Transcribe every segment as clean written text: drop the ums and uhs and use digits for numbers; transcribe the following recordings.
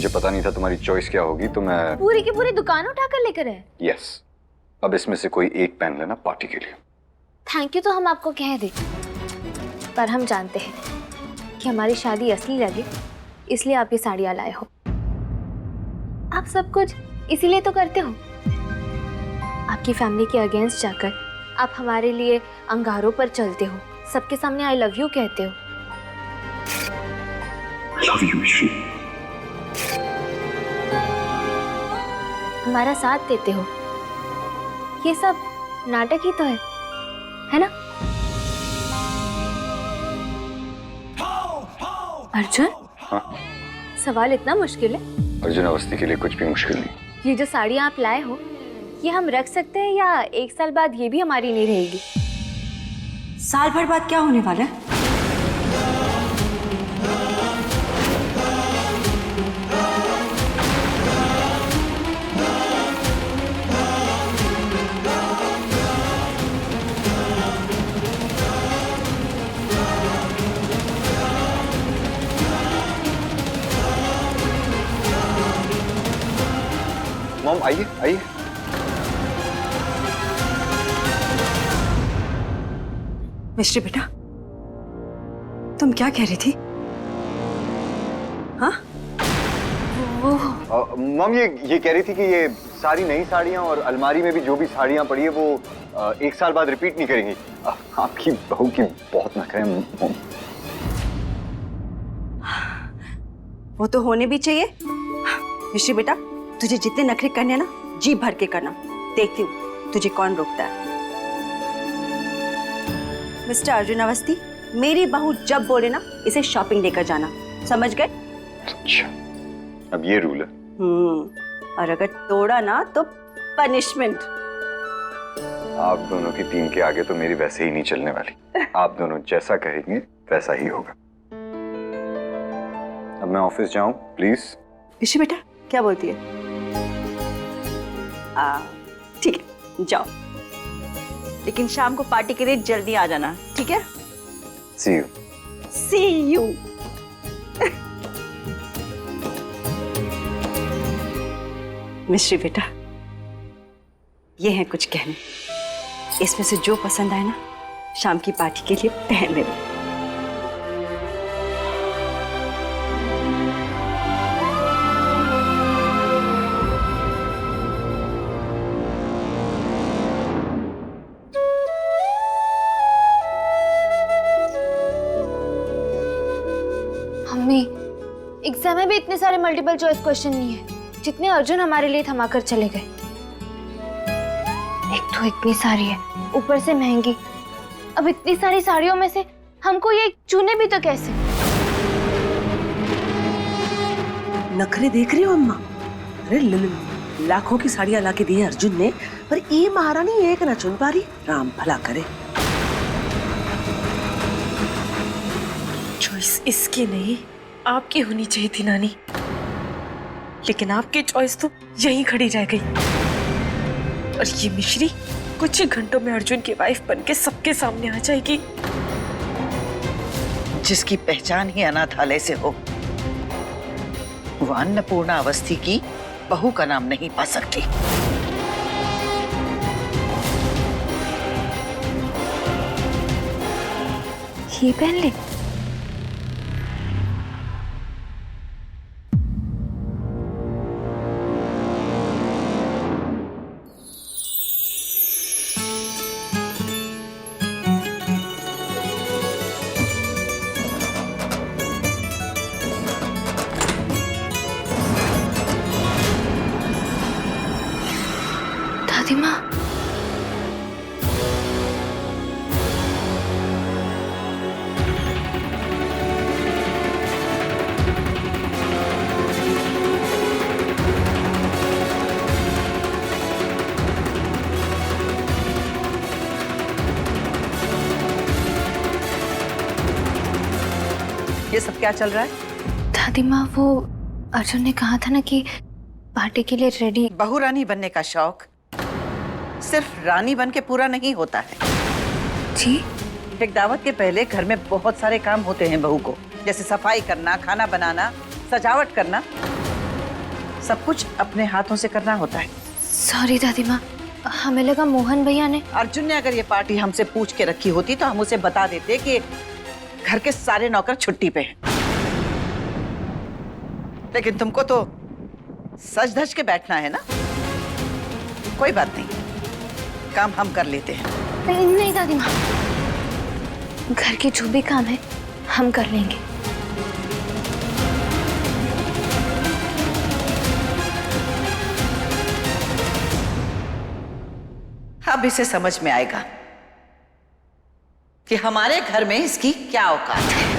पता नहीं था तुम्हारी चॉइस क्या होगी, तो मैं पूरी की पूरी दुकान उठाकर लेकर आए। यस, अब इसमें से कोई एक पहन लेना पार्टी के लिए। थैंक यू तो हम आपको कह दें, पर हम जानते हैं कि हमारी शादी असली लगे, इसलिए आप ये साड़ियाँ लाए हो। आप सब कुछ इसीलिए तो करते हो। आपकी फैमिली के अगेंस्ट जाकर आप हमारे लिए अंगारों पर चलते हो, सबके सामने आई लव यू कहते हो। I love you, मिश्री। हमारा साथ देते हो। ये सब नाटक ही तो है ना? अर्जुन, हाँ? सवाल इतना मुश्किल है? अर्जुन अवस्थी के लिए कुछ भी मुश्किल नहीं। ये जो साड़ियाँ आप लाए हो, ये हम रख सकते हैं या एक साल बाद ये भी हमारी नहीं रहेगी? साल भर बाद क्या होने वाला है? मॉम आइए आइए। मिश्री बेटा, तुम क्या कह रही थी? हाँ? मॉम ये कह रही थी कि ये सारी नई साड़ियाँ और अलमारी में भी जो भी साड़ियाँ पड़ी है वो एक साल बाद रिपीट नहीं करेंगी। आपकी बहू की बहुत नखरे हैं मॉम। वो तो होने भी चाहिए। मिश्री बेटा, तुझे जितने नखरे करने हैं ना, जी भर के करना। देखती हूँ तुझे कौन रोकता है। मिस्टर अर्जुन अवस्थी, मेरी बहू जब बोले ना, इसे शॉपिंग लेकर जाना, समझ गए? अच्छा, अब ये रूल है। और अगर तोड़ा ना तो पनिशमेंट। आप दोनों की टीम के आगे तो मेरी वैसे ही नहीं चलने वाली। आप दोनों जैसा कहेंगे वैसा ही होगा। अब मैं ऑफिस जाऊं प्लीज? मिश्री बेटा, क्या बोलती है? ठीक है, जाओ, लेकिन शाम को पार्टी के लिए जल्दी आ जाना, ठीक है? See you. See you. Mishri बेटा, ये हैं कुछ कहने। इसमें से जो पसंद आए ना, शाम की पार्टी के लिए पहन लेना। मम्मी, एग्जाम में भी इतने सारे मल्टीपल चॉइस क्वेश्चन नहीं है जितने अर्जुन हमारे लिए थमाकर चले गए। एक तो इतनी सारी है, ऊपर से महंगी। अब इतनी सारी साड़ियों में से हमको ये चुने भी तो कैसे? नखरे देख रही हो अम्मा? अरे लाखों की साड़ियां लाके दी है अर्जुन ने, पर ये महारानी एक ना चुन पा रही। राम भला करे। चॉइस इसकी नहीं, आपकी होनी चाहिए थी नानी, लेकिन आपकी चॉइस तो यहीं खड़ी रह गई। और ये मिश्री कुछ ही घंटों में अर्जुन की वाइफ बनके सबके सामने आ जाएगी। जिसकी पहचान ही अनाथालय से हो, वो अन्नपूर्णा अवस्थी की बहू का नाम नहीं पा सकती। ये पहन ले। दादी माँ, ये सब क्या चल रहा है? दादी माँ, वो अर्जुन ने कहा था ना कि पार्टी के लिए रेडी। बहू रानी बनने का शौक सिर्फ रानी बन के पूरा नहीं होता है जी? एक दावत के पहले घर में बहुत सारे काम होते हैं बहू को, जैसे सफाई करना, खाना बनाना, सजावट करना। सब कुछ अपने हाथों से करना होता है। सॉरी दादी माँ, हमें लगा मोहन भैया ने। अर्जुन ने अगर ये पार्टी हमसे पूछ के रखी होती तो हम उसे बता देते कि घर के सारे नौकर छुट्टी पे हैं। लेकिन तुमको तो सज धज के बैठना है ना। कोई बात नहीं, काम हम कर लेते हैं। नहीं दादी माँ, घर के जो भी काम है हम कर लेंगे। अब इसे समझ में आएगा कि हमारे घर में इसकी क्या औकात है।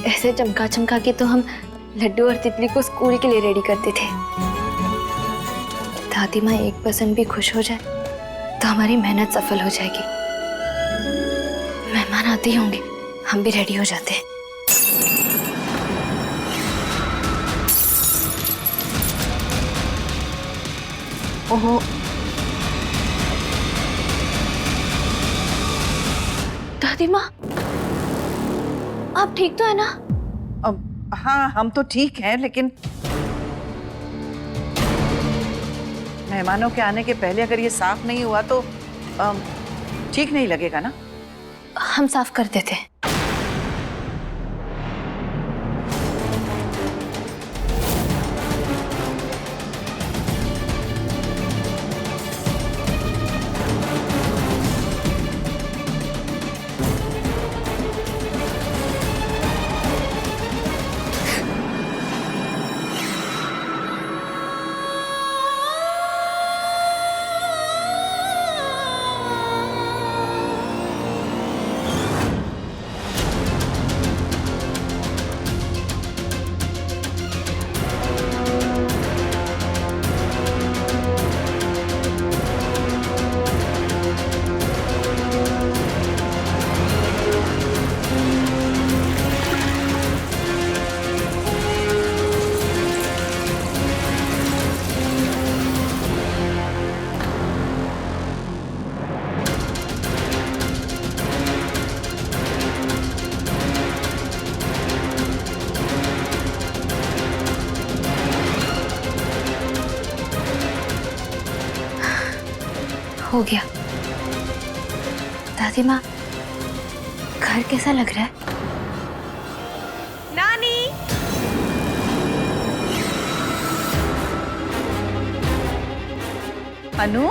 ऐसे चमका चमका के तो हम लड्डू और तितली को स्कूल के लिए रेडी करते थे। दादी माँ 1% भी खुश हो जाए तो हमारी मेहनत सफल हो जाएगी। मेहमान आते ही होंगे, हम भी रेडी हो जाते हैं। ओहो, दादी माँ आप ठीक तो है ना? हाँ, हम तो ठीक हैं, लेकिन मेहमानों के आने के पहले अगर ये साफ नहीं हुआ तो ठीक नहीं लगेगा ना। हम साफ कर देते हैं। हो गया। दादी माँ, घर कैसा लग रहा है? नानी, अनु,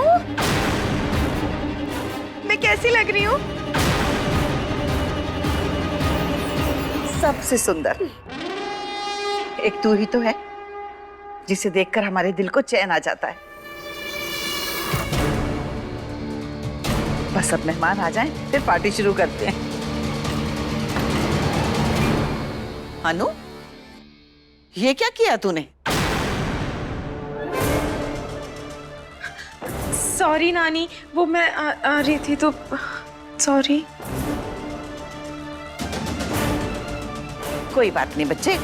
मैं कैसी लग रही हूँ? सबसे सुंदर एक तू ही तो है जिसे देखकर हमारे दिल को चैन आ जाता है। बस अब मेहमान आ जाएं, फिर पार्टी शुरू करते हैं। अनु, ये क्या किया तूने? सॉरी नानी, वो मैं आ रही थी तो सॉरी। कोई बात नहीं बच्चे,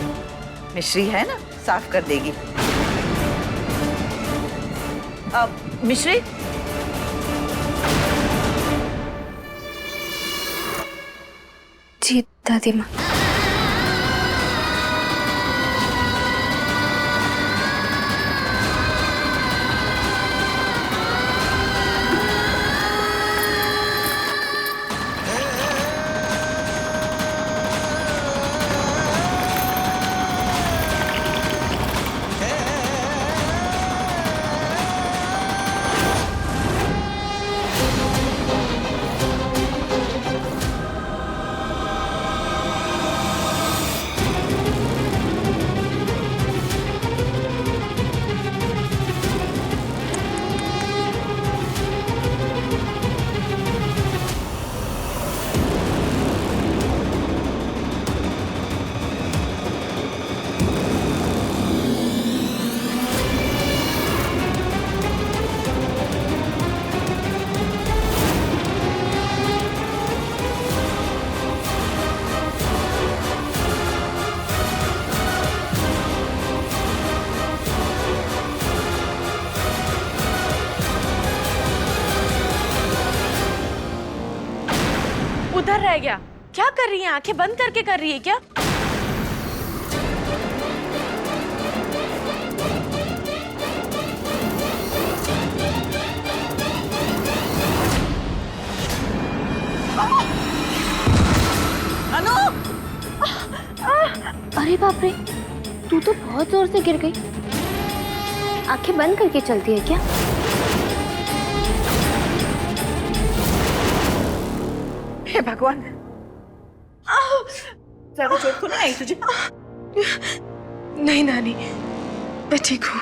मिश्री है ना, साफ कर देगी। मिश्री, जी दादी माँ। उधर रह गया। क्या कर रही है? आंखें बंद करके कर रही है क्या? अनु! अरे बाप रे, तू तो बहुत जोर से गिर गई। आंखें बंद करके चलती है क्या? हे भगवान, ज्यादा चोट तो नहीं आई तुझे? नहीं नानी, मैं ठीक हूँ।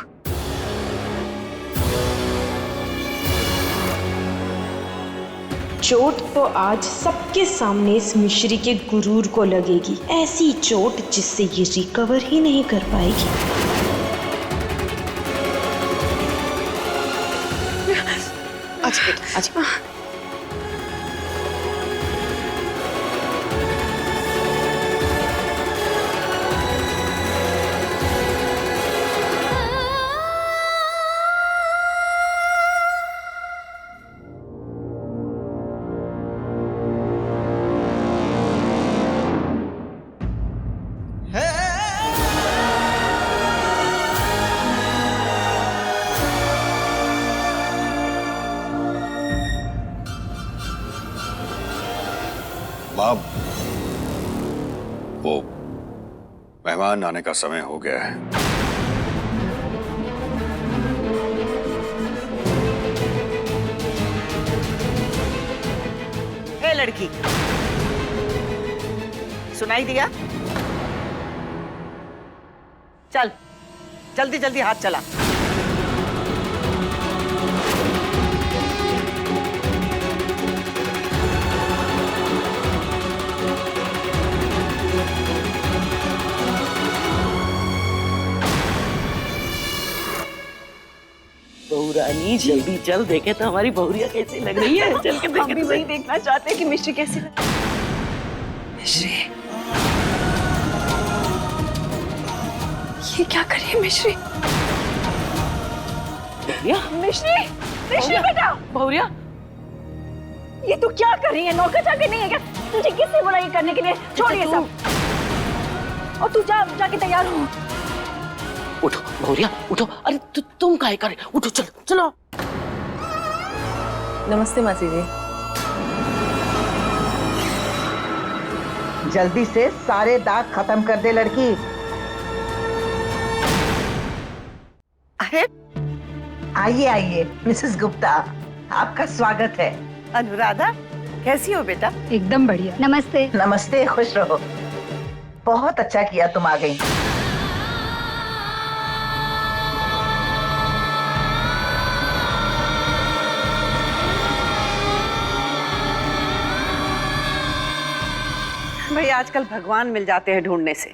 चोट तो आज सबके सामने इस मिश्री के गुरूर को लगेगी। ऐसी चोट जिससे ये रिकवर ही नहीं कर पाएगी। अच्छा बेटा, अच्छा। वो मेहमान आने का समय हो गया है। ए लड़की, सुनाई दिया? चल जल्दी जल्दी हाथ चला। बहुरानी जल्दी चल, देखे तो हमारी बहुरिया कैसी लग रही है। चल के देखे। हम भी वही देखना चाहते हैं कि मिश्री कैसी लग। मिश्री, ये क्या कर रही है मिश्री? मिश्री, मिश्री बेटा। बहुरिया, ये तू क्या कर रही है? नौकर चाकर नहीं है क्या? तुझे किसने बोला ये करने के लिए? छोड़ ये सब और तू जाके तैयार हो। उठो बहुरिया उठो। अरे तुम काहे करे? उठो, चलो चलो। नमस्ते मासी जी। जल्दी से सारे दाग खत्म कर दे लड़की। अरे आइए आइए मिसेस गुप्ता, आपका स्वागत है। अनुराधा, कैसी हो बेटा? एकदम बढ़िया। नमस्ते। नमस्ते, खुश रहो। बहुत अच्छा किया तुम आ गई। भाई आजकल भगवान मिल जाते हैं ढूंढने से,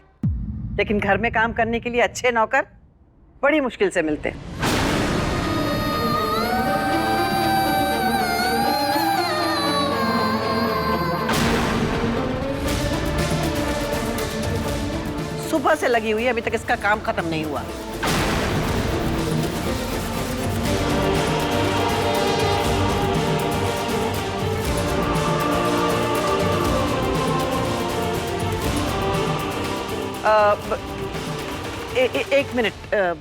लेकिन घर में काम करने के लिए अच्छे नौकर बड़ी मुश्किल से मिलते हैं। सुबह से लगी हुई है, अभी तक इसका काम खत्म नहीं हुआ। एक मिनट,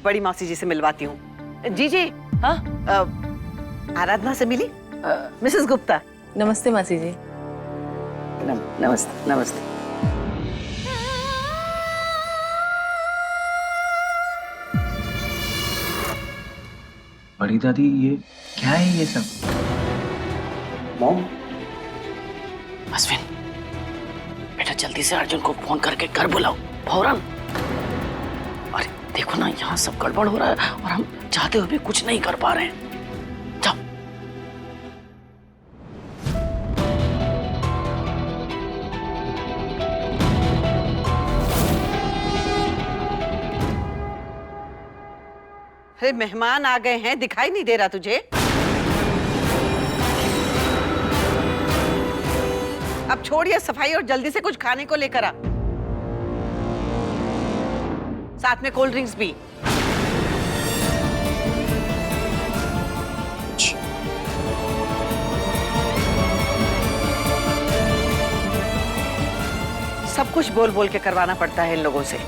बड़ी मौसी जी से मिलवाती हूँ। जी जी। हाँ, आराधना से मिली? मिसेस गुप्ता। नमस्ते मासी जी। नमस्ते नमस्ते। बड़ी दादी, ये क्या है ये सब? मॉम, अश्विन बेटा, जल्दी से अर्जुन को फोन करके घर बुलाओ फौरन। अरे देखो ना, यहाँ सब गड़बड़ हो रहा है और हम चाहते हुए भी कुछ नहीं कर पा रहे हैं। जाओ। अरे मेहमान आ गए हैं, दिखाई नहीं दे रहा तुझे? अब छोड़िए सफाई और जल्दी से कुछ खाने को लेकर आ, साथ में कोल्ड ड्रिंक्स भी। सब कुछ बोल बोल के करवाना पड़ता है इन लोगों से।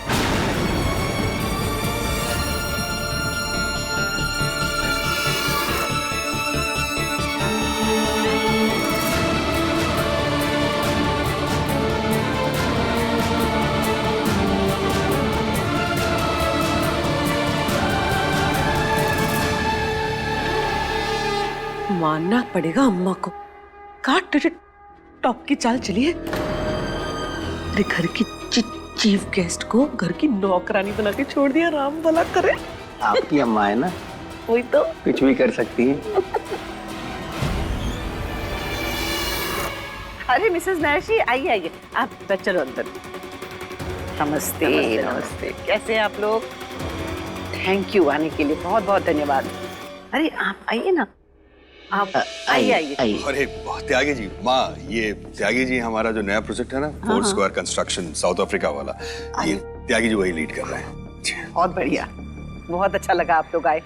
मानना पड़ेगा अम्मा को। काट टॉप की चाल चलिए। अरे घर की चीफ गेस्ट को घर की नौकरानी बना के छोड़ दिया। राम भला करे। आपकी अम्मा है ना, वही तो कुछ भी कर सकती है। अरे मिसेस नैशी, आइए आइए, आप चलो अंदर। नमस्ते नमस्ते। कैसे हैं आप लोग? थैंक यू आने के लिए, बहुत बहुत धन्यवाद। अरे आप आइए ना, आप आइए आइए। अरे त्यागी जी, माँ, ये त्यागी जी हमारा जो नया प्रोजेक्ट है ना, four square construction south Africa वाला, ये त्यागी जी वही लीड कर रहे हैं। बहुत बढ़िया, बहुत अच्छा लगा आप लोग आए।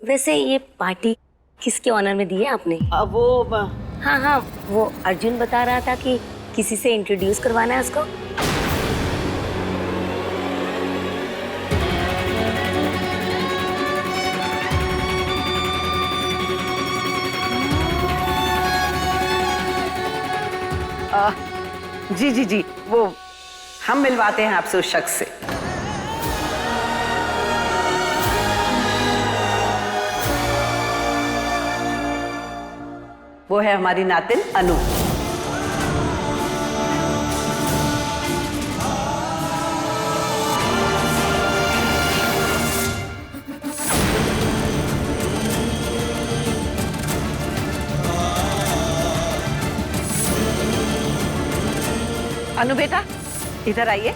वैसे ये पार्टी किसके ऑनर में दी है आपने? हाँ हाँ, वो अर्जुन बता रहा था कि किसी से इंट्रोड्यूस करवाना है उसको। जी जी जी, वो हम मिलवाते हैं आपसे उस शख्स से। वो है हमारी नातिन अनु। अनु बेटा, इधर आइए।